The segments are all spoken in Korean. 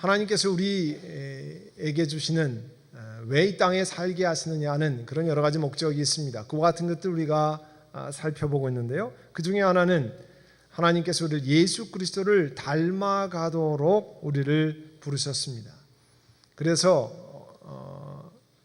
하나님께서 우리에게 주시는 왜 이 땅에 살게 하시느냐는 그런 여러 가지 목적이 있습니다. 그와 같은 것들 우리가 살펴보고 있는데요. 그 중에 하나는 하나님께서 우리를 예수 그리스도를 닮아가도록 우리를 부르셨습니다. 그래서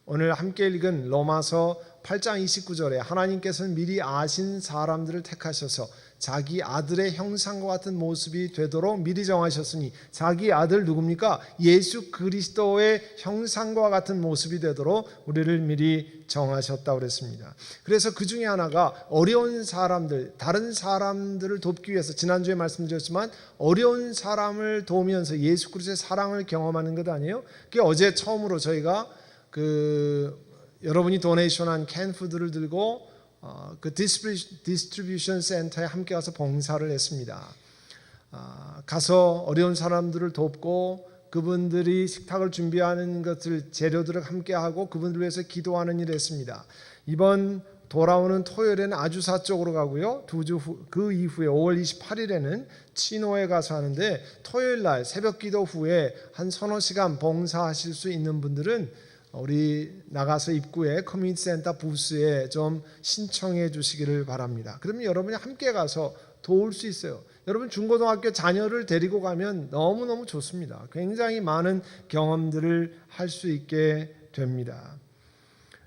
오늘 함께 읽은 로마서 8장 29절에 하나님께서는 미리 아신 사람들을 택하셔서 자기 아들의 형상과 같은 모습이 되도록 미리 정하셨으니, 자기 아들 누굽니까? 예수 그리스도의 형상과 같은 모습이 되도록 우리를 미리 정하셨다고 그랬습니다. 그래서 그 중에 하나가 어려운 사람들, 다른 사람들을 돕기 위해서, 지난주에 말씀드렸지만 어려운 사람을 도우면서 예수 그리스도의 사랑을 경험하는 것 아니에요? 그게 어제 처음으로 저희가 여러분이 도네이션한 캔푸드를 들고 그 디스트리뷰션 센터에 함께 가서 봉사를 했습니다. 가서 어려운 사람들을 돕고 그분들이 식탁을 준비하는 것들, 재료들을 함께 하고 그분들을 위해서 기도하는 일을 했습니다. 이번 돌아오는 토요일에는 아주사 쪽으로 가고요. 그 이후에 5월 28일에는 치노에 가서 하는데, 토요일 날 새벽 기도 후에 한 서너 시간 봉사하실 수 있는 분들은 우리 나가서 입구에 커뮤니티 센터 부스에 좀 신청해 주시기를 바랍니다. 그러면 여러분이 함께 가서 도울 수 있어요. 여러분 중고등학교 자녀를 데리고 가면 너무너무 좋습니다. 굉장히 많은 경험들을 할 수 있게 됩니다.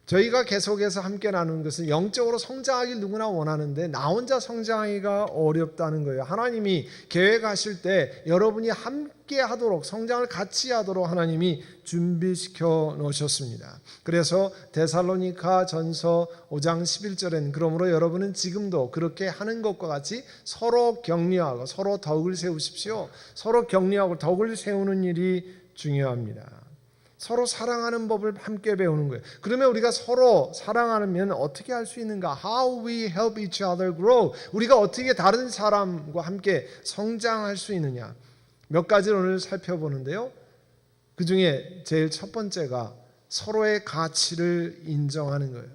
저희가 계속해서 함께 나누는 것은 영적으로 성장하길 누구나 원하는데 나 혼자 성장하기가 어렵다는 거예요. 하나님이 계획하실 때 여러분이 함께 하도록, 성장을 같이 하도록 하나님이 준비시켜 놓으셨습니다. 그래서 데살로니가 전서 5장 11절에는 그러므로 여러분은 지금도 그렇게 하는 것과 같이 서로 격려하고 서로 덕을 세우십시오. 서로 격려하고 덕을 세우는 일이 중요합니다. 서로 사랑하는 법을 함께 배우는 거예요. 그러면 우리가 서로 사랑하면 어떻게 할 수 있는가? How we help each other grow. 우리가 어떻게 다른 사람과 함께 성장할 수 있느냐? 몇 가지를 오늘 살펴보는데요. 그 중에 제일 첫 번째가 서로의 가치를 인정하는 거예요.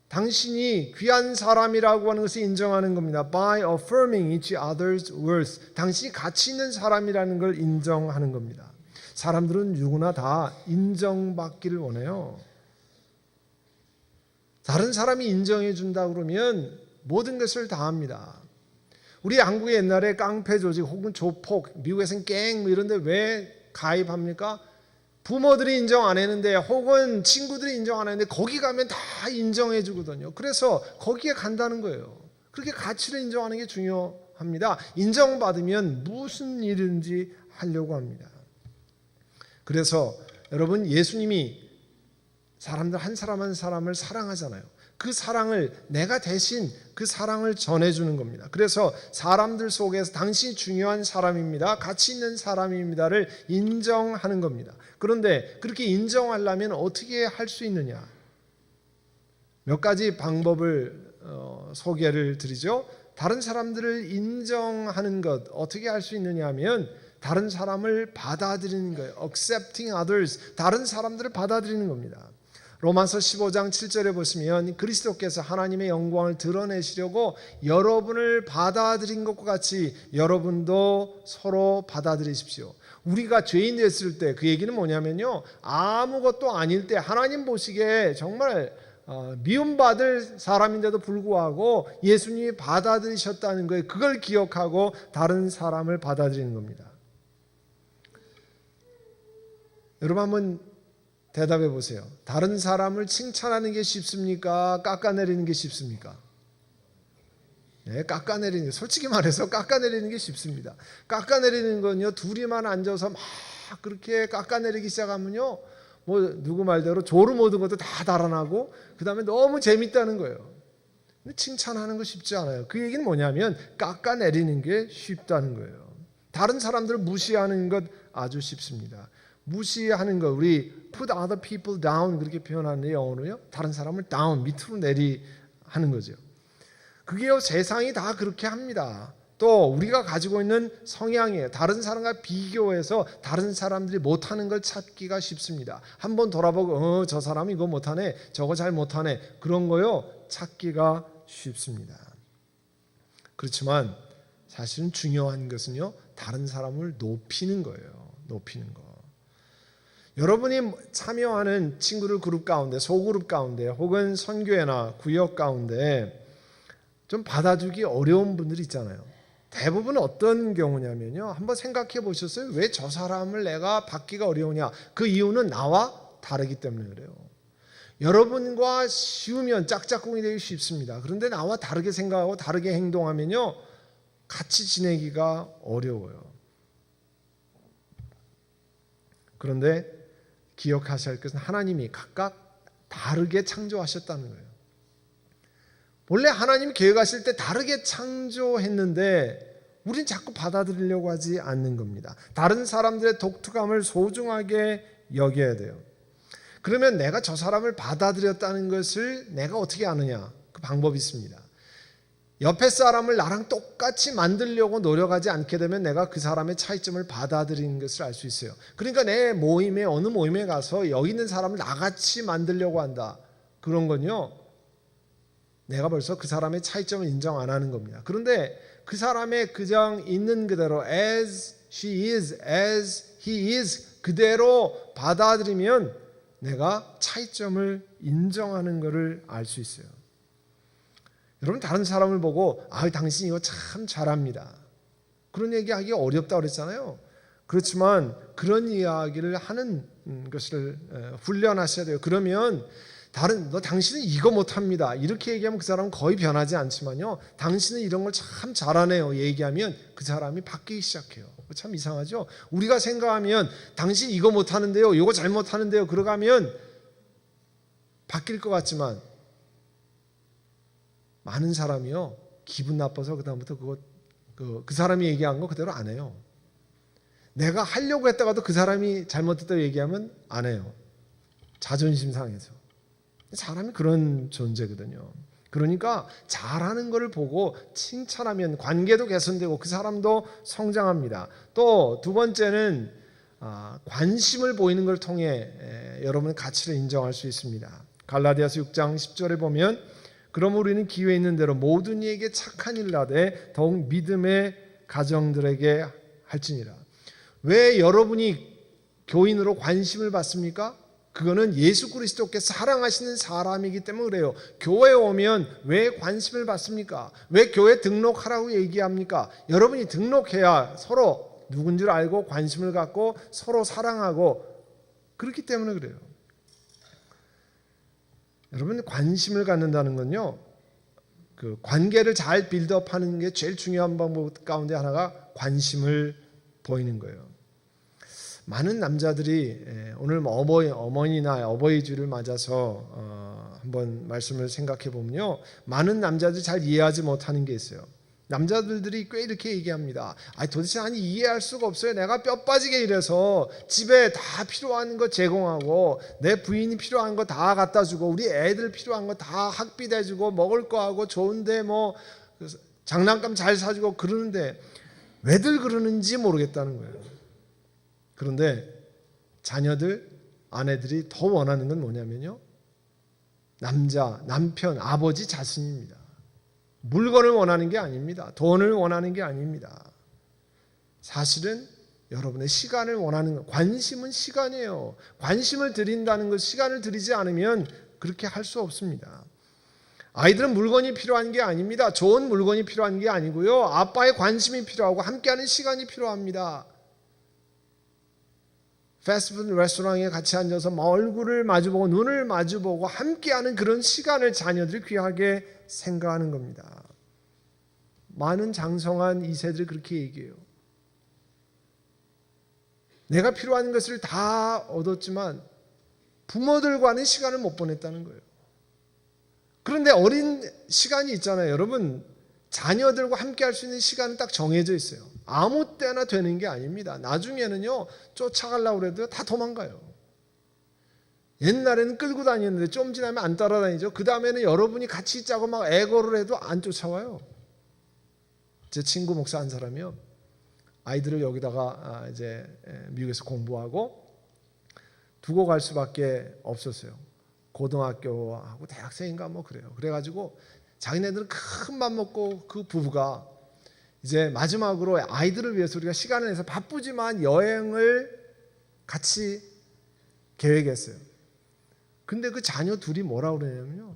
당신이 귀한 사람이라고 하는 것을 인정하는 겁니다. By affirming each other's worth. 당신이 가치 있는 사람이라는 걸 인정하는 겁니다. 사람들은 누구나 다 인정받기를 원해요. 다른 사람이 인정해 준다 그러면 모든 것을 다 합니다. 우리 한국의 옛날에 깡패 조직 혹은 조폭, 미국에서는 갱 이런 데 왜 가입합니까? 부모들이 인정 안 했는데 혹은 친구들이 인정 안 했는데 거기 가면 다 인정해 주거든요. 그래서 거기에 간다는 거예요. 그렇게 가치를 인정하는 게 중요합니다. 인정받으면 무슨 일인지 하려고 합니다. 그래서 여러분, 예수님이 사람들 한 사람 한 사람을 사랑하잖아요. 그 사랑을 내가 대신 그 사랑을 전해주는 겁니다. 그래서 사람들 속에서 당신이 중요한 사람입니다, 가치 있는 사람입니다를 인정하는 겁니다. 그런데 그렇게 인정하려면 어떻게 할 수 있느냐? 몇 가지 방법을 소개를 드리죠. 다른 사람들을 인정하는 것 어떻게 할 수 있느냐 하면 다른 사람을 받아들이는 거예요. Accepting others. 다른 사람들을 받아들이는 겁니다. 로마서 15장 7절에 보시면 그리스도께서 하나님의 영광을 드러내시려고 여러분을 받아들인 것과 같이 여러분도 서로 받아들이십시오. 우리가 죄인 됐을 때 그 얘기는 뭐냐면요, 아무것도 아닐 때 하나님 보시기에 정말 미움받을 사람인데도 불구하고 예수님이 받아들이셨다는 거예요. 그걸 기억하고 다른 사람을 받아들이는 겁니다. 여러분 한번 대답해 보세요. 다른 사람을 칭찬하는 게 쉽습니까? 깎아내리는 게 쉽습니까? 네, 깎아내리는 게, 솔직히 말해서 깎아내리는 게 쉽습니다. 깎아내리는 건요, 둘이만 앉아서 막 그렇게 깎아내리기 시작하면요, 뭐 누구 말대로 조르 모든 것도 다 달아나고 그 다음에 너무 재밌다는 거예요. 근데 칭찬하는 거 쉽지 않아요. 그 얘기는 뭐냐면 깎아내리는 게 쉽다는 거예요. 다른 사람들을 무시하는 것 아주 쉽습니다. 무시하는 거, 우리 put other people down 그렇게 표현하는데 영어로요, 다른 사람을 down, 밑으로 하는 거죠. 그게요, 세상이 다 그렇게 합니다. 또 우리가 가지고 있는 성향이에요. 다른 사람과 비교해서 다른 사람들이 못하는 걸 찾기가 쉽습니다. 한번 돌아보고 저 사람이 이거 못하네, 저거 잘 못하네, 그런 거요 찾기가 쉽습니다. 그렇지만 사실은 중요한 것은요, 다른 사람을 높이는 거예요. 높이는 거. 여러분이 참여하는 친구들 그룹 가운데, 소그룹 가운데, 혹은 선교회나 구역 가운데 좀 받아주기 어려운 분들이 있잖아요. 대부분 어떤 경우냐면요, 한번 생각해 보셨어요? 왜 저 사람을 내가 받기가 어려우냐? 그 이유는 나와 다르기 때문에 그래요. 여러분과 쉬우면 짝짝꿍이 되기 쉽습니다. 그런데 나와 다르게 생각하고 다르게 행동하면요, 같이 지내기가 어려워요. 그런데 기억하셔야 할 것은 하나님이 각각 다르게 창조하셨다는 거예요. 원래 하나님 계획하실 때 다르게 창조했는데 우린 자꾸 받아들이려고 하지 않는 겁니다. 다른 사람들의 독특함을 소중하게 여겨야 돼요. 그러면 내가 저 사람을 받아들였다는 것을 내가 어떻게 아느냐? 그 방법이 있습니다. 옆에 사람을 나랑 똑같이 만들려고 노력하지 않게 되면 내가 그 사람의 차이점을 받아들이는 것을 알 수 있어요. 그러니까 내 모임에, 어느 모임에 가서 여기 있는 사람을 나같이 만들려고 한다. 그런 건요, 내가 벌써 그 사람의 차이점을 인정 안 하는 겁니다. 그런데 그 사람의 그냥 있는 그대로 as she is, as he is 그대로 받아들이면 내가 차이점을 인정하는 것을 알 수 있어요. 여러분, 다른 사람을 보고 당신 이거 참 잘합니다, 그런 얘기하기 어렵다고 그랬잖아요. 그렇지만 그런 이야기를 하는 것을 훈련하셔야 돼요. 그러면 당신은 이거 못합니다, 이렇게 얘기하면 그 사람은 거의 변하지 않지만요, 당신은 이런 걸 참 잘하네요 얘기하면 그 사람이 바뀌기 시작해요. 참 이상하죠. 우리가 생각하면 당신 이거 못하는데요, 이거 잘못하는데요, 그러가면 바뀔 것 같지만 많은 사람이요, 기분 나빠서 그다음부터 그 사람이 얘기한 거 그대로 안 해요. 내가 하려고 했다가도 그 사람이 잘못했다고 얘기하면 안 해요. 자존심 상해서. 사람이 그런 존재거든요. 그러니까 잘하는 것을 보고 칭찬하면 관계도 개선되고 그 사람도 성장합니다. 또 두 번째는 관심을 보이는 걸 통해 여러분의 가치를 인정할 수 있습니다. 갈라디아서 6장 10절에 보면 그럼 우리는 기회 있는 대로 모든 이에게 착한 일을 하되 더욱 믿음의 가정들에게 할지니라. 왜 여러분이 교인으로 관심을 받습니까? 그거는 예수 그리스도께 사랑하시는 사람이기 때문에 그래요. 교회에 오면 왜 관심을 받습니까? 왜 교회 등록하라고 얘기합니까? 여러분이 등록해야 서로 누군지를 알고 관심을 갖고 서로 사랑하고 그렇기 때문에 그래요. 여러분, 관심을 갖는다는 건요, 그 관계를 잘 빌드업하는 게 제일 중요한 방법 가운데 하나가 관심을 보이는 거예요. 많은 남자들이 오늘 어머니나 어버이 주를 맞아서 한번 말씀을 생각해 보면요, 많은 남자들이 잘 이해하지 못하는 게 있어요. 남자들이 꽤 이렇게 얘기합니다. 도대체 이해할 수가 없어요. 내가 뼈 빠지게 일해서 집에 다 필요한 거 제공하고 내 부인이 필요한 거 다 갖다 주고 우리 애들 필요한 거 다 학비 대주고 먹을 거 하고 좋은데 뭐 장난감 잘 사주고 그러는데 왜들 그러는지 모르겠다는 거예요. 그런데 자녀들, 아내들이 더 원하는 건 뭐냐면요, 남편, 아버지 자신입니다. 물건을 원하는 게 아닙니다. 돈을 원하는 게 아닙니다. 사실은 여러분의 시간을 원하는 것, 관심은 시간이에요. 관심을 드린다는 것, 시간을 드리지 않으면 그렇게 할 수 없습니다. 아이들은 물건이 필요한 게 아닙니다. 좋은 물건이 필요한 게 아니고요, 아빠의 관심이 필요하고 함께하는 시간이 필요합니다. 패스트푸드 레스토랑에 같이 앉아서 얼굴을 마주보고 눈을 마주보고 함께하는 그런 시간을 자녀들이 귀하게 생각하는 겁니다. 많은 장성한 2세들이 그렇게 얘기해요. 내가 필요한 것을 다 얻었지만 부모들과는 시간을 못 보냈다는 거예요. 그런데 어린 시간이 있잖아요. 여러분, 자녀들과 함께 할 수 있는 시간은 딱 정해져 있어요. 아무 때나 되는 게 아닙니다. 나중에는요, 쫓아가려고 해도 다 도망가요. 옛날에는 끌고 다녔는데 좀 지나면 안 따라다니죠. 그 다음에는 여러분이 같이 있자고 막 애고를 해도 안 쫓아와요. 제 친구 목사 한 사람이요, 아이들을 여기다가 이제 미국에서 공부하고 두고 갈 수밖에 없었어요. 고등학교하고 대학생인가 뭐 그래요. 그래가지고 자기네들은 큰 맘 먹고 그 부부가 이제 마지막으로 아이들을 위해서 우리가 시간을 내서 바쁘지만 여행을 같이 계획했어요. 근데 그 자녀 둘이 뭐라고 그러냐면요,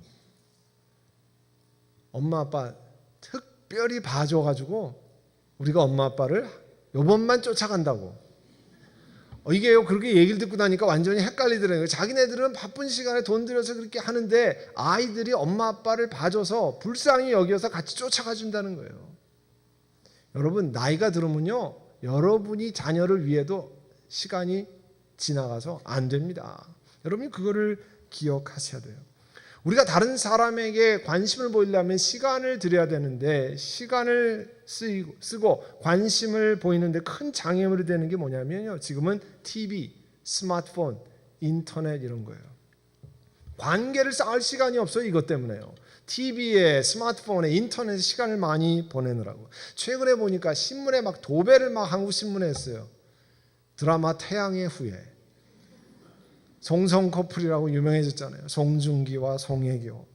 엄마 아빠 특별히 봐줘가지고 우리가 엄마 아빠를 요번만 쫓아간다고. 이게요, 그렇게 얘기를 듣고 나니까 완전히 헷갈리더라고요. 자기네들은 바쁜 시간에 돈 들여서 그렇게 하는데 아이들이 엄마 아빠를 봐줘서 불쌍히 여겨서 같이 쫓아가 준다는 거예요. 여러분, 나이가 들으면요, 여러분이 자녀를 위해도 시간이 지나가서 안 됩니다. 여러분이 그거를 기억하셔야 돼요. 우리가 다른 사람에게 관심을 보이려면 시간을 들여야 되는데, 시간을 쓰고 관심을 보이는데 큰 장애물이 되는 게 뭐냐면요, 지금은 TV, 스마트폰, 인터넷 이런 거예요. 관계를 쌓을 시간이 없어요. 이것 때문에요. TV에, 스마트폰에, 인터넷에 시간을 많이 보내느라고. 최근에 보니까 신문에 막 도배를 막 한국 신문에 했어요. 드라마 태양의 후예. 송성 커플이라고 유명해졌잖아요. 송중기와 송혜교.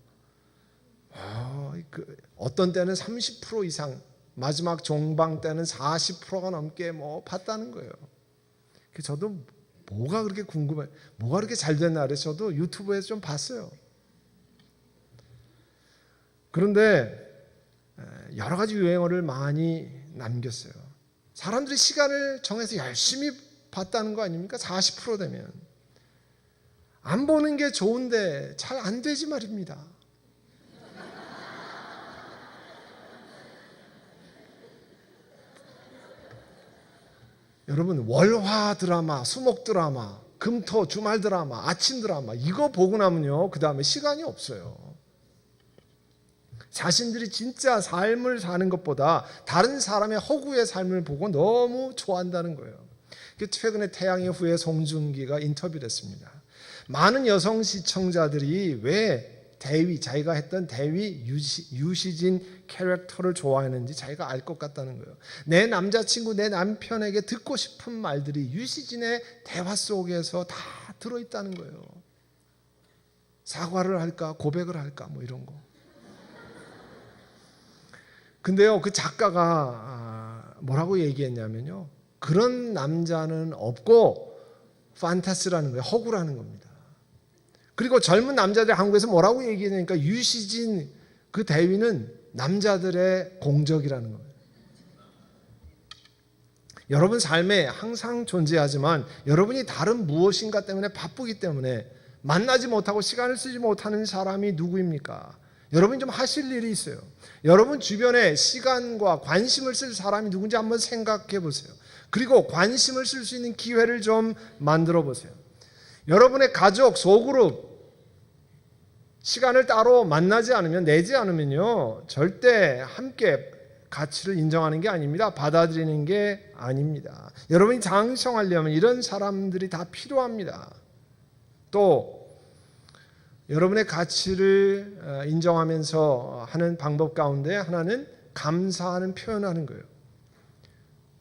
어떤 때는 30% 이상, 마지막 종방 때는 40%가 넘게 봤다는 거예요. 저도 뭐가 그렇게 궁금해, 뭐가 그렇게 잘 됐나 그래서 저도 유튜브에서 좀 봤어요. 그런데 여러 가지 유행어를 많이 남겼어요. 사람들이 시간을 정해서 열심히 봤다는 거 아닙니까? 40% 되면. 안 보는 게 좋은데 잘 안 되지 말입니다. 여러분, 월화 드라마, 수목 드라마, 금토 주말 드라마, 아침 드라마 이거 보고 나면요, 그 다음에 시간이 없어요. 자신들이 진짜 삶을 사는 것보다 다른 사람의 허구의 삶을 보고 너무 좋아한다는 거예요. 최근에 태양의 후예 송중기가 인터뷰를 했습니다. 많은 여성 시청자들이 왜 자기가 했던 대위 유시진 캐릭터를 좋아하는지 자기가 알 것 같다는 거예요. 내 남자친구, 내 남편에게 듣고 싶은 말들이 유시진의 대화 속에서 다 들어있다는 거예요. 사과를 할까, 고백을 할까, 이런 거. 근데요, 그 작가가 뭐라고 얘기했냐면요, 그런 남자는 없고 판타스라는 거예요. 허구라는 겁니다. 그리고 젊은 남자들 한국에서 뭐라고 얘기하냐니까 유시진 그 대위는 남자들의 공적이라는 겁니다. 여러분 삶에 항상 존재하지만 여러분이 다른 무엇인가 때문에 바쁘기 때문에 만나지 못하고 시간을 쓰지 못하는 사람이 누구입니까? 여러분이 좀 하실 일이 있어요. 여러분 주변에 시간과 관심을 쓸 사람이 누군지 한번 생각해 보세요. 그리고 관심을 쓸 수 있는 기회를 좀 만들어 보세요. 여러분의 가족, 소그룹 시간을 따로 만나지 않으면, 내지 않으면요, 절대 함께 가치를 인정하는 게 아닙니다. 받아들이는 게 아닙니다. 여러분이 장성하려면 이런 사람들이 다 필요합니다. 또 여러분의 가치를 인정하면서 하는 방법 가운데 하나는 감사하는 표현하는 거예요.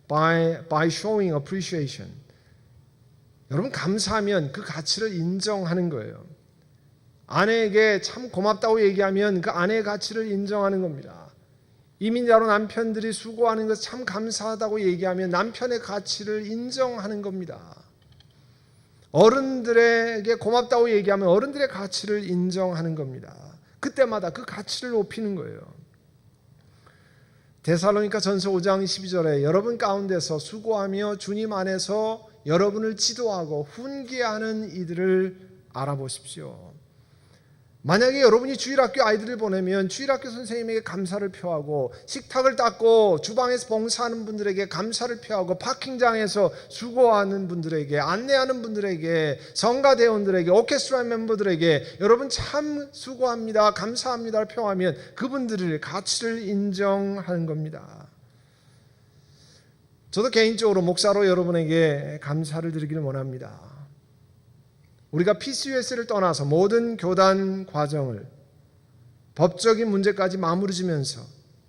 By showing appreciation. 여러분 감사하면 그 가치를 인정하는 거예요. 아내에게 참 고맙다고 얘기하면 그 아내의 가치를 인정하는 겁니다. 이민자로 남편들이 수고하는 것 참 감사하다고 얘기하면 남편의 가치를 인정하는 겁니다. 어른들에게 고맙다고 얘기하면 어른들의 가치를 인정하는 겁니다. 그때마다 그 가치를 높이는 거예요. 데살로니가 전서 5장 12절에 여러분 가운데서 수고하며 주님 안에서 여러분을 지도하고 훈계하는 이들을 알아보십시오. 만약에 여러분이 주일학교 아이들을 보내면 주일학교 선생님에게 감사를 표하고, 식탁을 닦고 주방에서 봉사하는 분들에게 감사를 표하고, 파킹장에서 수고하는 분들에게, 안내하는 분들에게, 성가대원들에게, 오케스트라 멤버들에게 여러분 참 수고합니다, 감사합니다를 표하면 그분들의 가치를 인정하는 겁니다. 저도 개인적으로 목사로 여러분에게 감사를 드리기를 원합니다. 우리가 PCUS를 떠나서 모든 교단 과정을 법적인 문제까지 마무리 지면서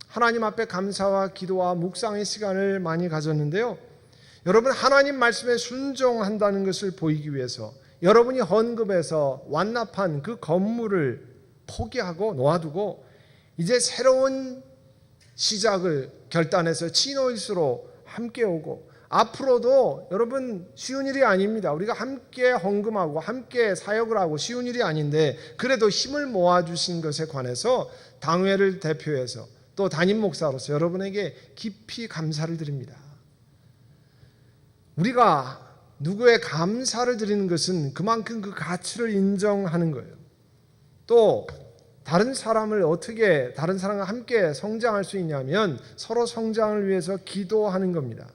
하나님 앞에 감사와 기도와 묵상의 시간을 많이 가졌는데요. 여러분 하나님 말씀에 순종한다는 것을 보이기 위해서 여러분이 헌금해서 완납한 그 건물을 포기하고 놓아두고 이제 새로운 시작을 결단해서 치노일수로 함께 오고, 앞으로도 여러분 쉬운 일이 아닙니다. 우리가 함께 헌금하고 함께 사역을 하고 쉬운 일이 아닌데, 그래도 힘을 모아주신 것에 관해서 당회를 대표해서 또 담임 목사로서 여러분에게 깊이 감사를 드립니다. 우리가 누구의 감사를 드리는 것은 그만큼 그 가치를 인정하는 거예요. 또 다른 사람과 함께 성장할 수 있냐면 서로 성장을 위해서 기도하는 겁니다.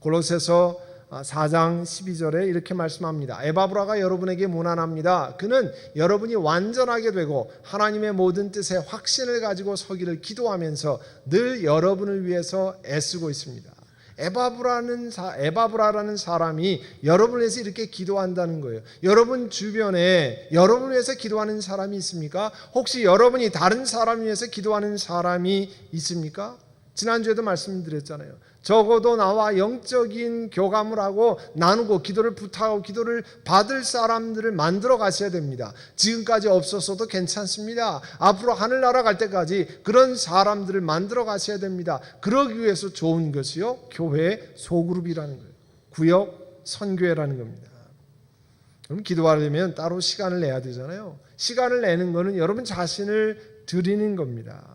골로새서 4장 12절에 이렇게 말씀합니다. 에바브라가 여러분에게 문안합니다. 그는 여러분이 완전하게 되고 하나님의 모든 뜻에 확신을 가지고 서기를 기도하면서 늘 여러분을 위해서 애쓰고 있습니다. 에바브라라는 사람이 여러분을 위해서 이렇게 기도한다는 거예요. 여러분 주변에 여러분을 위해서 기도하는 사람이 있습니까? 혹시 여러분이 다른 사람을 위해서 기도하는 사람이 있습니까? 지난주에도 말씀드렸잖아요. 적어도 나와 영적인 교감을 하고 나누고 기도를 부탁하고 기도를 받을 사람들을 만들어 가셔야 됩니다. 지금까지 없었어도 괜찮습니다. 앞으로 하늘나라 갈 때까지 그런 사람들을 만들어 가셔야 됩니다. 그러기 위해서 좋은 것이요, 교회 소그룹이라는 거예요. 구역 선교회라는 겁니다. 그럼 기도하려면 따로 시간을 내야 되잖아요. 시간을 내는 것은 여러분 자신을 드리는 겁니다.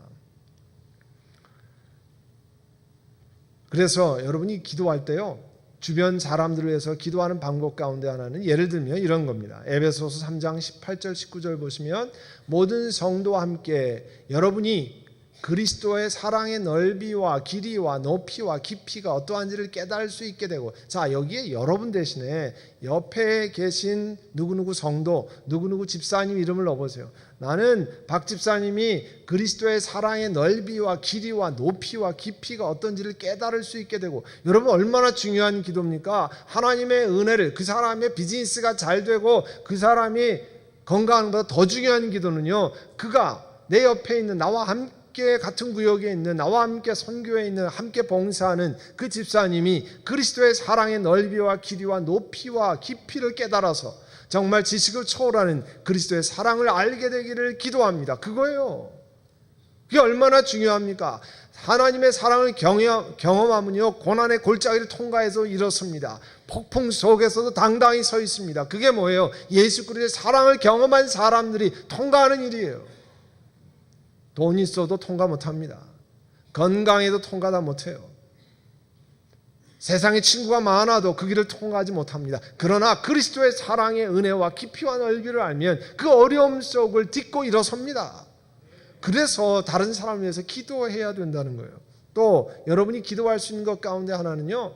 그래서 여러분이 기도할 때요, 주변 사람들을 위해서 기도하는 방법 가운데 하나는 예를 들면 이런 겁니다. 에베소서 3장 18절 19절 보시면 모든 성도와 함께 여러분이 그리스도의 사랑의 넓이와 길이와 높이와 깊이가 어떠한지를 깨달을 수 있게 되고, 자, 여기에 여러분 대신에 옆에 계신 누구누구 성도, 누구누구 집사님 이름을 넣어보세요. 나는 박 집사님이 그리스도의 사랑의 넓이와 길이와 높이와 깊이가 어떤지를 깨달을 수 있게 되고, 여러분 얼마나 중요한 기도입니까? 하나님의 은혜를, 그 사람의 비즈니스가 잘 되고 그 사람이 건강한 것보다 더 중요한 기도는요, 그가 내 옆에 있는 나와 함께 같은 구역에 있는 나와 함께 선교에 있는 함께 봉사하는 그 집사님이 그리스도의 사랑의 넓이와 길이와 높이와 깊이를 깨달아서 정말 지식을 초월하는 그리스도의 사랑을 알게 되기를 기도합니다. 그거예요. 그게 얼마나 중요합니까? 하나님의 사랑을 경험하면요, 고난의 골짜기를 통과해서 일어섭니다. 폭풍 속에서도 당당히 서 있습니다. 그게 뭐예요? 예수 그리스도의 사랑을 경험한 사람들이 통과하는 일이에요. 돈 있어도 통과 못합니다. 건강해도 통과 다 못해요. 세상에 친구가 많아도 그 길을 통과하지 못합니다. 그러나 그리스도의 사랑의 은혜와 깊이와 넓이를 알면 그 어려움 속을 딛고 일어섭니다. 그래서 다른 사람을 위해서 기도해야 된다는 거예요. 또 여러분이 기도할 수 있는 것 가운데 하나는요,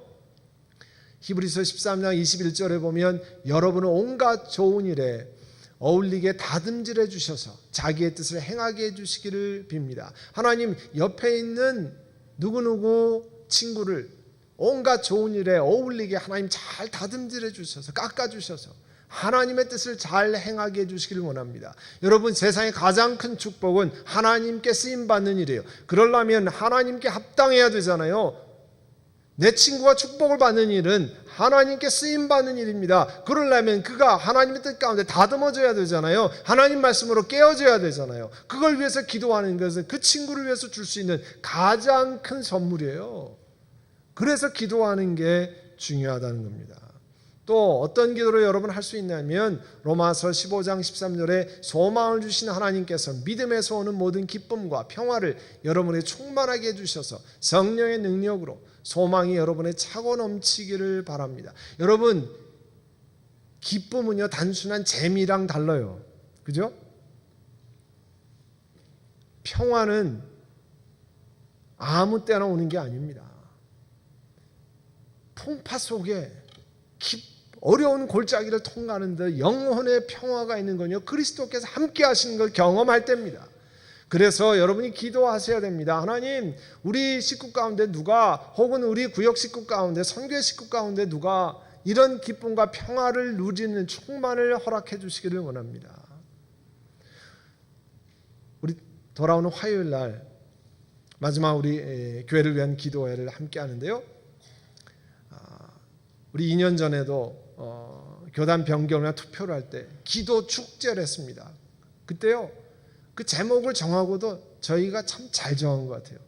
히브리서 13장 21절에 보면 여러분은 온갖 좋은 일에 어울리게 다듬질해 주셔서 자기의 뜻을 행하게 해주시기를 빕니다. 하나님 옆에 있는 누구누구 친구를 온갖 좋은 일에 어울리게 하나님 잘 다듬질해 주셔서 깎아주셔서 하나님의 뜻을 잘 행하게 해주시기를 원합니다. 여러분 세상의 가장 큰 축복은 하나님께 쓰임받는 일이에요. 그러려면 하나님께 합당해야 되잖아요. 내 친구가 축복을 받는 일은 하나님께 쓰임받는 일입니다. 그러려면 그가 하나님의 뜻 가운데 다듬어져야 되잖아요. 하나님 말씀으로 깨어져야 되잖아요. 그걸 위해서 기도하는 것은 그 친구를 위해서 줄 수 있는 가장 큰 선물이에요. 그래서 기도하는 게 중요하다는 겁니다. 또 어떤 기도를 여러분 할 수 있냐면 로마서 15장 13절에 소망을 주신 하나님께서 믿음에서 오는 모든 기쁨과 평화를 여러분에게 충만하게 해주셔서 성령의 능력으로 소망이 여러분의 차고 넘치기를 바랍니다. 여러분 기쁨은요 단순한 재미랑 달라요. 그죠? 평화는 아무 때나 오는 게 아닙니다. 풍파 속에 어려운 골짜기를 통과하는데 영혼의 평화가 있는 건요 그리스도께서 함께 하시는 걸 경험할 때입니다. 그래서 여러분이 기도하셔야 됩니다. 하나님, 우리 식구 가운데 누가, 혹은 우리 구역 식구 가운데, 선교회 식구 가운데 누가 이런 기쁨과 평화를 누리는 충만을 허락해 주시기를 원합니다. 우리 돌아오는 화요일 날 마지막 우리 교회를 위한 기도회를 함께 하는데요, 우리 2년 전에도 교단 변경이나 투표를 할 때 기도 축제를 했습니다. 그때요 그 제목을 정하고도 저희가 참 잘 정한 것 같아요.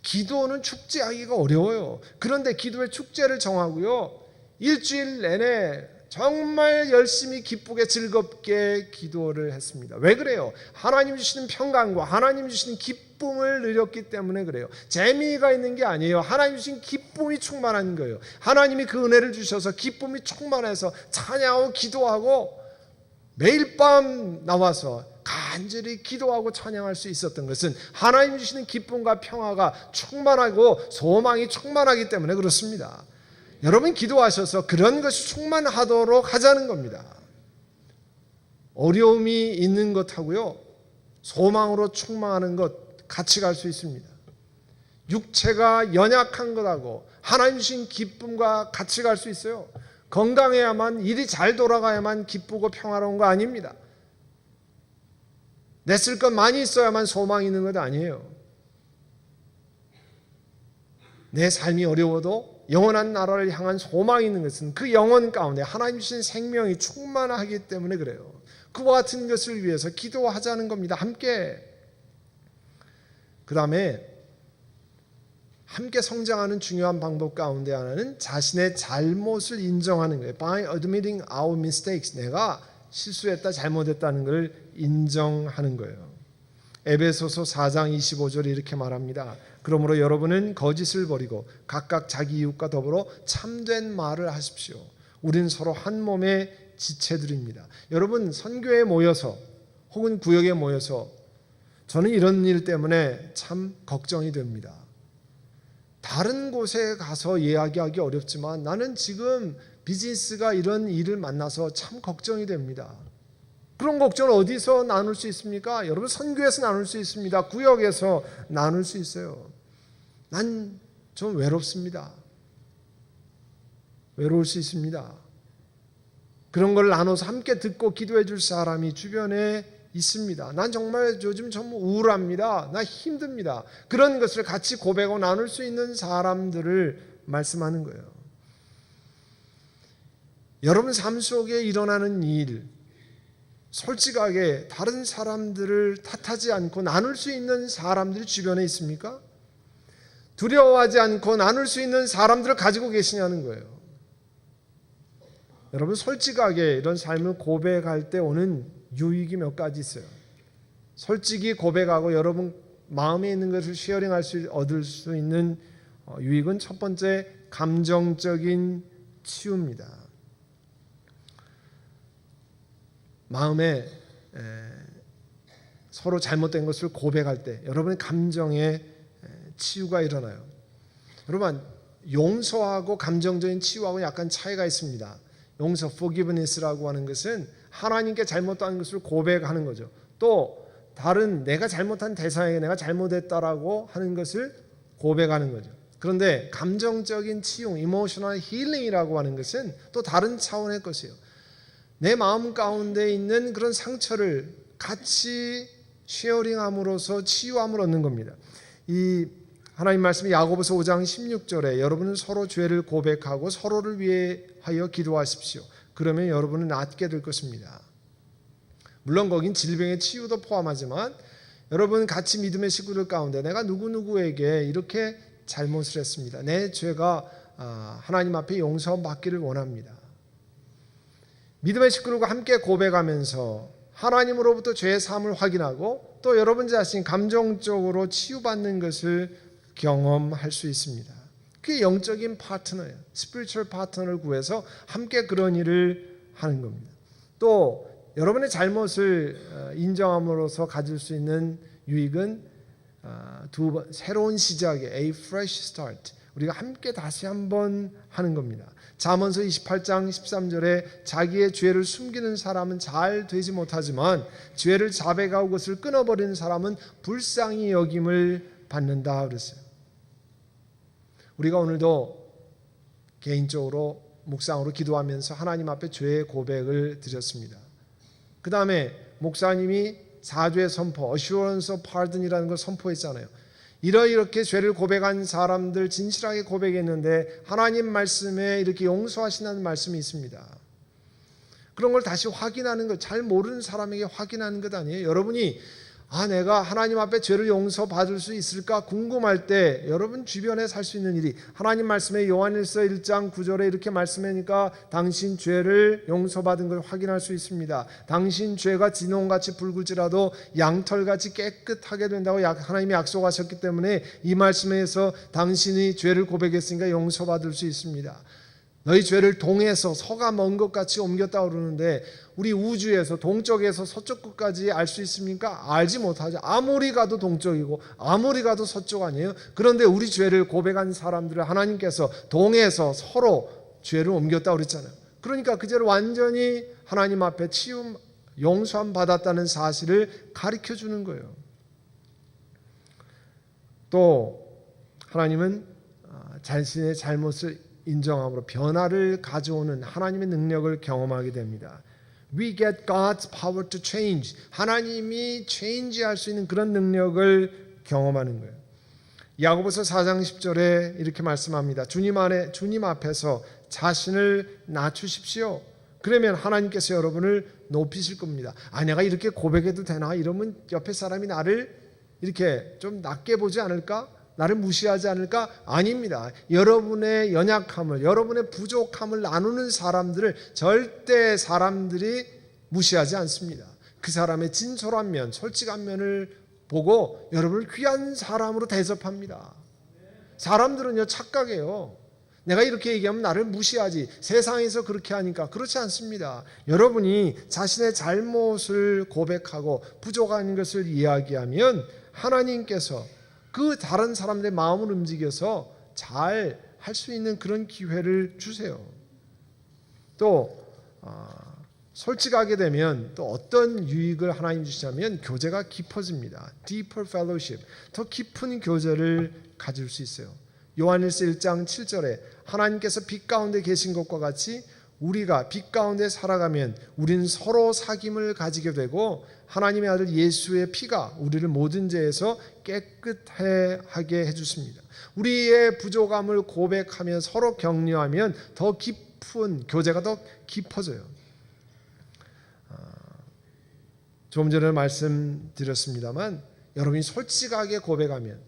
기도는 축제하기가 어려워요. 그런데 기도의 축제를 정하고요, 일주일 내내 정말 열심히 기쁘게 즐겁게 기도를 했습니다. 왜 그래요? 하나님 주시는 평강과 하나님 주시는 기쁨을 누렸기 때문에 그래요. 재미가 있는 게 아니에요. 하나님 주신 기쁨이 충만한 거예요. 하나님이 그 은혜를 주셔서 기쁨이 충만해서 찬양하고 기도하고 매일 밤 나와서 간절히 기도하고 찬양할 수 있었던 것은 하나님 주시는 기쁨과 평화가 충만하고 소망이 충만하기 때문에 그렇습니다. 여러분 기도하셔서 그런 것이 충만하도록 하자는 겁니다. 어려움이 있는 것하고요, 소망으로 충만하는 것 같이 갈 수 있습니다. 육체가 연약한 것하고 하나님 주신 기쁨과 같이 갈 수 있어요. 건강해야만, 일이 잘 돌아가야만 기쁘고 평화로운 거 아닙니다. 냈을 것 많이 있어야만 소망이 있는 것 아니에요. 내 삶이 어려워도 영원한 나라를 향한 소망이 있는 것은 그 영혼 가운데 하나님 주신 생명이 충만하기 때문에 그래요. 그와 같은 것을 위해서 기도하자는 겁니다. 함께. 그 다음에 함께 성장하는 중요한 방법 가운데 하나는 자신의 잘못을 인정하는 거예요. By admitting our mistakes. 내가 실수했다, 잘못했다는 것을 인정하는 거예요. 에베소서 4장 25절에 이렇게 말합니다. 그러므로 여러분은 거짓을 버리고 각각 자기 이웃과 더불어 참된 말을 하십시오. 우린 서로 한 몸의 지체들입니다. 여러분 선교에 모여서 혹은 구역에 모여서 저는 이런 일 때문에 참 걱정이 됩니다. 다른 곳에 가서 이야기하기 어렵지만 나는 지금 비즈니스가 이런 일을 만나서 참 걱정이 됩니다. 그런 걱정을 어디서 나눌 수 있습니까? 여러분 선교에서 나눌 수 있습니다. 구역에서 나눌 수 있어요. 난 좀 외롭습니다. 외로울 수 있습니다. 그런 걸 나눠서 함께 듣고 기도해 줄 사람이 주변에 있습니다. 난 정말 요즘 좀 우울합니다. 나 힘듭니다. 그런 것을 같이 고백하고 나눌 수 있는 사람들을 말씀하는 거예요. 여러분 삶 속에 일어나는 일, 솔직하게 다른 사람들을 탓하지 않고 나눌 수 있는 사람들이 주변에 있습니까? 두려워하지 않고 나눌 수 있는 사람들을 가지고 계시냐는 거예요. 여러분 솔직하게 이런 삶을 고백할 때 오는 유익이 몇 가지 있어요. 솔직히 고백하고 여러분 마음에 있는 것을 쉐어링할 수 얻을 수 있는 유익은 첫 번째 감정적인 치유입니다. 마음에 서로 잘못된 것을 고백할 때 여러분의 감정에 치유가 일어나요. 여러분 용서하고 감정적인 치유하고 약간 차이가 있습니다. 용서, forgiveness라고 하는 것은 하나님께 잘못한 것을 고백하는 거죠. 또 다른 내가 잘못한 대상에게 내가 잘못했다라고 하는 것을 고백하는 거죠. 그런데 감정적인 치유, emotional healing이라고 하는 것은 또 다른 차원의 것이에요. 내 마음 가운데 있는 그런 상처를 같이 쉐어링함으로써 치유함을 얻는 겁니다. 이 하나님 말씀이 야고보서 5장 16절에 여러분은 서로 죄를 고백하고 서로를 위하여 기도하십시오. 그러면 여러분은 낫게 될 것입니다. 물론 거긴 질병의 치유도 포함하지만 여러분 같이 믿음의 식구들 가운데 내가 누구누구에게 이렇게 잘못을 했습니다. 내 죄가 하나님 앞에 용서받기를 원합니다. 믿음의 식구들과 함께 고백하면서 하나님으로부터 죄의 사함을 확인하고 또 여러분 자신 감정적으로 치유받는 것을 경험할 수 있습니다. 그게 영적인 파트너예요. 스피리추얼 파트너를 구해서 함께 그런 일을 하는 겁니다. 또 여러분의 잘못을 인정함으로써 가질 수 있는 유익은 새로운 시작에 a fresh start. 우리가 함께 다시 한번 하는 겁니다. 잠언서 28장 13절에 자기의 죄를 숨기는 사람은 잘 되지 못하지만 죄를 자백하고 그것을 끊어버리는 사람은 불쌍히 여김을 받는다 그랬어요. 우리가 오늘도 개인적으로 묵상으로 기도하면서 하나님 앞에 죄의 고백을 드렸습니다. 그 다음에 목사님이 사죄의 선포, assurance of pardon이라는 걸 선포했잖아요. 이렇게 죄를 고백한 사람들 진실하게 고백했는데 하나님 말씀에 이렇게 용서하신다는 말씀이 있습니다. 그런 걸 다시 확인하는 것, 잘 모르는 사람에게 확인하는 것 아니에요. 여러분이 내가 하나님 앞에 죄를 용서받을 수 있을까 궁금할 때 여러분 주변에 살 수 있는 일이 하나님 말씀에 요한일서 1장 9절에 이렇게 말씀하니까 당신 죄를 용서받은 걸 확인할 수 있습니다. 당신 죄가 진홍같이 붉을지라도 양털같이 깨끗하게 된다고 하나님이 약속하셨기 때문에 이 말씀에서 당신이 죄를 고백했으니까 용서받을 수 있습니다. 너희 죄를 동에서 서가 먼 것 같이 옮겼다 그러는데 우리 우주에서 동쪽에서 서쪽 끝까지 알 수 있습니까? 알지 못하죠. 아무리 가도 동쪽이고 아무리 가도 서쪽 아니에요. 그런데 우리 죄를 고백한 사람들을 하나님께서 동에서 서로 죄를 옮겼다 그랬잖아요. 그러니까 그 죄를 완전히 하나님 앞에 치움 용서함 받았다는 사실을 가르쳐 주는 거예요. 또 하나님은 자신의 잘못을 인정함으로 변화를 가져오는 하나님의 능력을 경험하게 됩니다. We get God's power to change. 하나님이 change할 수 있는 그런 능력을 경험하는 거예요. 야고보서 4장 10절에 이렇게 말씀합니다. 주님 앞에서 자신을 낮추십시오. 그러면 하나님께서 여러분을 높이실 겁니다. 내가 이렇게 고백해도 되나? 이러면 옆에 사람이 나를 이렇게 좀 낮게 보지 않을까? 나를 무시하지 않을까? 아닙니다. 여러분의 연약함을, 여러분의 부족함을 나누는 사람들을 절대 사람들이 무시하지 않습니다. 그 사람의 진솔한 면, 솔직한 면을 보고 여러분을 귀한 사람으로 대접합니다. 사람들은요 착각해요. 내가 이렇게 얘기하면 나를 무시하지. 세상에서 그렇게 하니까. 그렇지 않습니다. 여러분이 자신의 잘못을 고백하고 부족한 것을 이야기하면 하나님께서 그 다른 사람들의 마음을 움직여서 잘 할 수 있는 그런 기회를 주세요. 또 솔직하게 되면 또 어떤 유익을 하나님 주시냐면 교제가 깊어집니다. Deeper fellowship. 더 깊은 교제를 가질 수 있어요. 요한일서 1장 7절에 하나님께서 빛 가운데 계신 것과 같이 우리가 빛 가운데 살아가면 우리는 서로 사귐을 가지게 되고 하나님의 아들 예수의 피가 우리를 모든 죄에서 깨끗하게 해주십니다. 우리의 부족함을 고백하며 서로 격려하면 더 깊은 교제가 더 깊어져요. 조금 전에 말씀드렸습니다만 여러분이 솔직하게 고백하면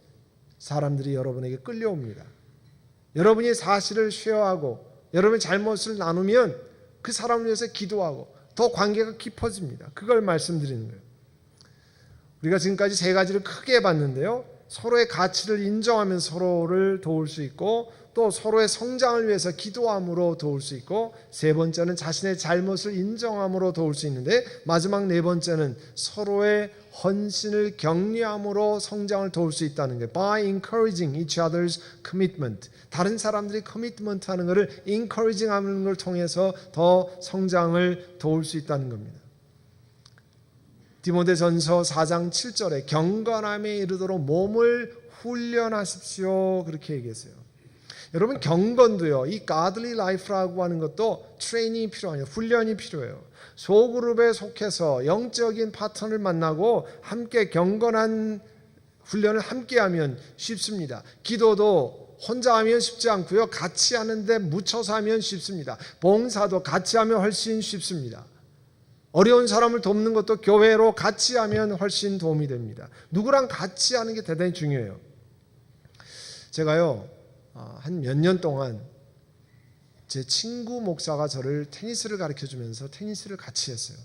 사람들이 여러분에게 끌려옵니다. 여러분이 사실을 쉐어하고 여러분의 잘못을 나누면 그 사람을 위해서 기도하고 더 관계가 깊어집니다. 그걸 말씀드리는 거예요. 우리가 지금까지 세 가지를 크게 봤는데요. 서로의 가치를 인정하면서 서로를 도울 수 있고 또 서로의 성장을 위해서 기도함으로 도울 수 있고 세 번째는 자신의 잘못을 인정함으로 도울 수 있는데 마지막 네 번째는 서로의 헌신을 격려함으로 성장을 도울 수 있다는 거예요. By encouraging each other's commitment. 다른 사람들이 커미트먼트 하는 것을 encouraging 하는 걸 통해서 더 성장을 도울 수 있다는 겁니다. 디모데전서 4장 7절에 경건함에 이르도록 몸을 훈련하십시오. 그렇게 얘기했어요. 여러분 경건도요. 이 godly life라고 하는 것도 트레이닝이 필요해요. 훈련이 필요해요. 소그룹에 속해서 영적인 파트너를 만나고 함께 경건한 훈련을 함께 하면 쉽습니다. 기도도 혼자 하면 쉽지 않고요. 같이 하는데 묻혀서 하면 쉽습니다. 봉사도 같이 하면 훨씬 쉽습니다. 어려운 사람을 돕는 것도 교회로 같이 하면 훨씬 도움이 됩니다. 누구랑 같이 하는 게 대단히 중요해요. 제가요 한 몇 년 동안 제 친구 목사가 저를 테니스를 가르쳐주면서 테니스를 같이 했어요.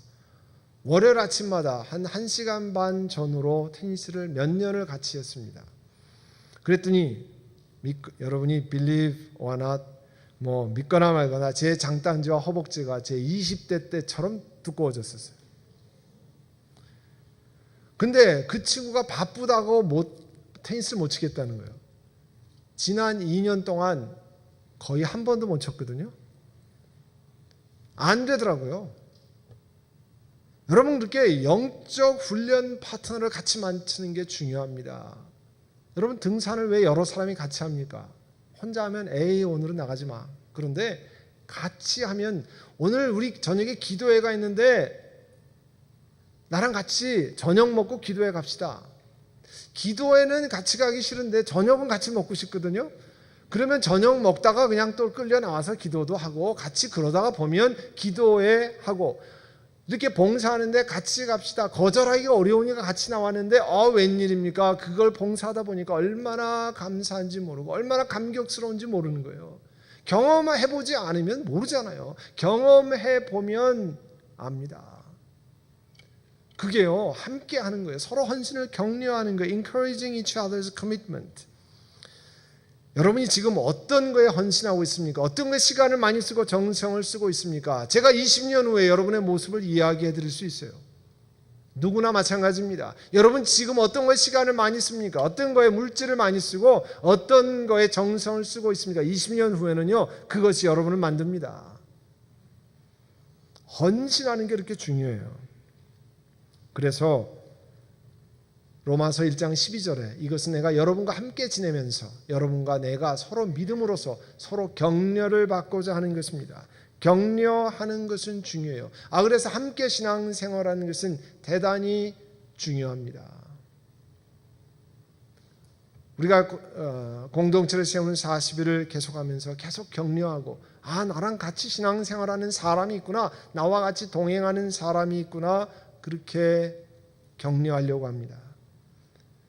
월요일 아침마다 한 1시간 반 전후로 테니스를 몇 년을 같이 했습니다. 그랬더니 여러분이 believe or not 믿거나 말거나 제 장딴지와 허벅지가 제 20대 때처럼 두꺼워졌었어요. 근데 그 친구가 바쁘다고 테니스를 못 치겠다는 거예요. 지난 2년 동안 거의 한 번도 못 쳤거든요. 안 되더라고요. 여러분 그렇게 영적 훈련 파트너를 같이 만드는 게 중요합니다. 여러분 등산을 왜 여러 사람이 같이 합니까? 혼자 하면 에이 오늘은 나가지 마. 그런데 같이 하면 오늘 우리 저녁에 기도회가 있는데 나랑 같이 저녁 먹고 기도회 갑시다. 기도회는 같이 가기 싫은데 저녁은 같이 먹고 싶거든요. 그러면 저녁 먹다가 그냥 또 끌려 나와서 기도도 하고 같이 그러다가 보면 기도회 하고 이렇게 봉사하는데 같이 갑시다. 거절하기가 어려우니까 같이 나왔는데 웬일입니까? 그걸 봉사하다 보니까 얼마나 감사한지 모르고 얼마나 감격스러운지 모르는 거예요. 경험해보지 않으면 모르잖아요. 경험해보면 압니다. 그게요, 함께 하는 거예요. 서로 헌신을 격려하는 거예요. Encouraging each other's commitment. 여러분이 지금 어떤 거에 헌신하고 있습니까? 어떤 거에 시간을 많이 쓰고 정성을 쓰고 있습니까? 제가 20년 후에 여러분의 모습을 이야기해 드릴 수 있어요. 누구나 마찬가지입니다. 여러분 지금 어떤 거에 시간을 많이 씁니까? 어떤 거에 물질을 많이 쓰고 어떤 거에 정성을 쓰고 있습니까? 20년 후에는요, 그것이 여러분을 만듭니다. 헌신하는 게 그렇게 중요해요. 그래서 로마서 1장 12절에 이것은 내가 여러분과 함께 지내면서 여러분과 내가 서로 믿음으로써 서로 격려를 받고자 하는 것입니다. 격려하는 것은 중요해요. 그래서 함께 신앙생활하는 것은 대단히 중요합니다. 우리가 공동체를 세우는 40일을 계속하면서 계속 격려하고 나랑 같이 신앙생활하는 사람이 있구나, 나와 같이 동행하는 사람이 있구나, 그렇게 격려하려고 합니다.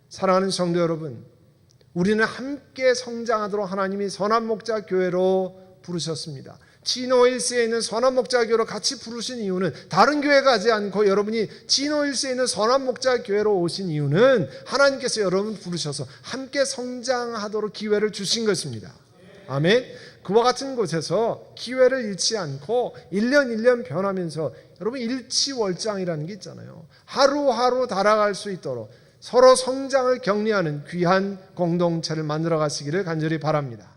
사랑하는 성도 여러분, 우리는 함께 성장하도록 하나님이 선한목자교회로 부르셨습니다. 진호힐스에 있는 선한목자교회로 같이 부르신 이유는, 다른 교회 가지 않고 여러분이 진호힐스에 있는 선한목자교회로 오신 이유는 하나님께서 여러분 부르셔서 함께 성장하도록 기회를 주신 것입니다. 아멘. 그와 같은 곳에서 기회를 잃지 않고 1년 1년 변하면서 여러분 일치월장이라는 게 있잖아요. 하루하루 달아갈 수 있도록 서로 성장을 격려하는 귀한 공동체를 만들어 가시기를 간절히 바랍니다.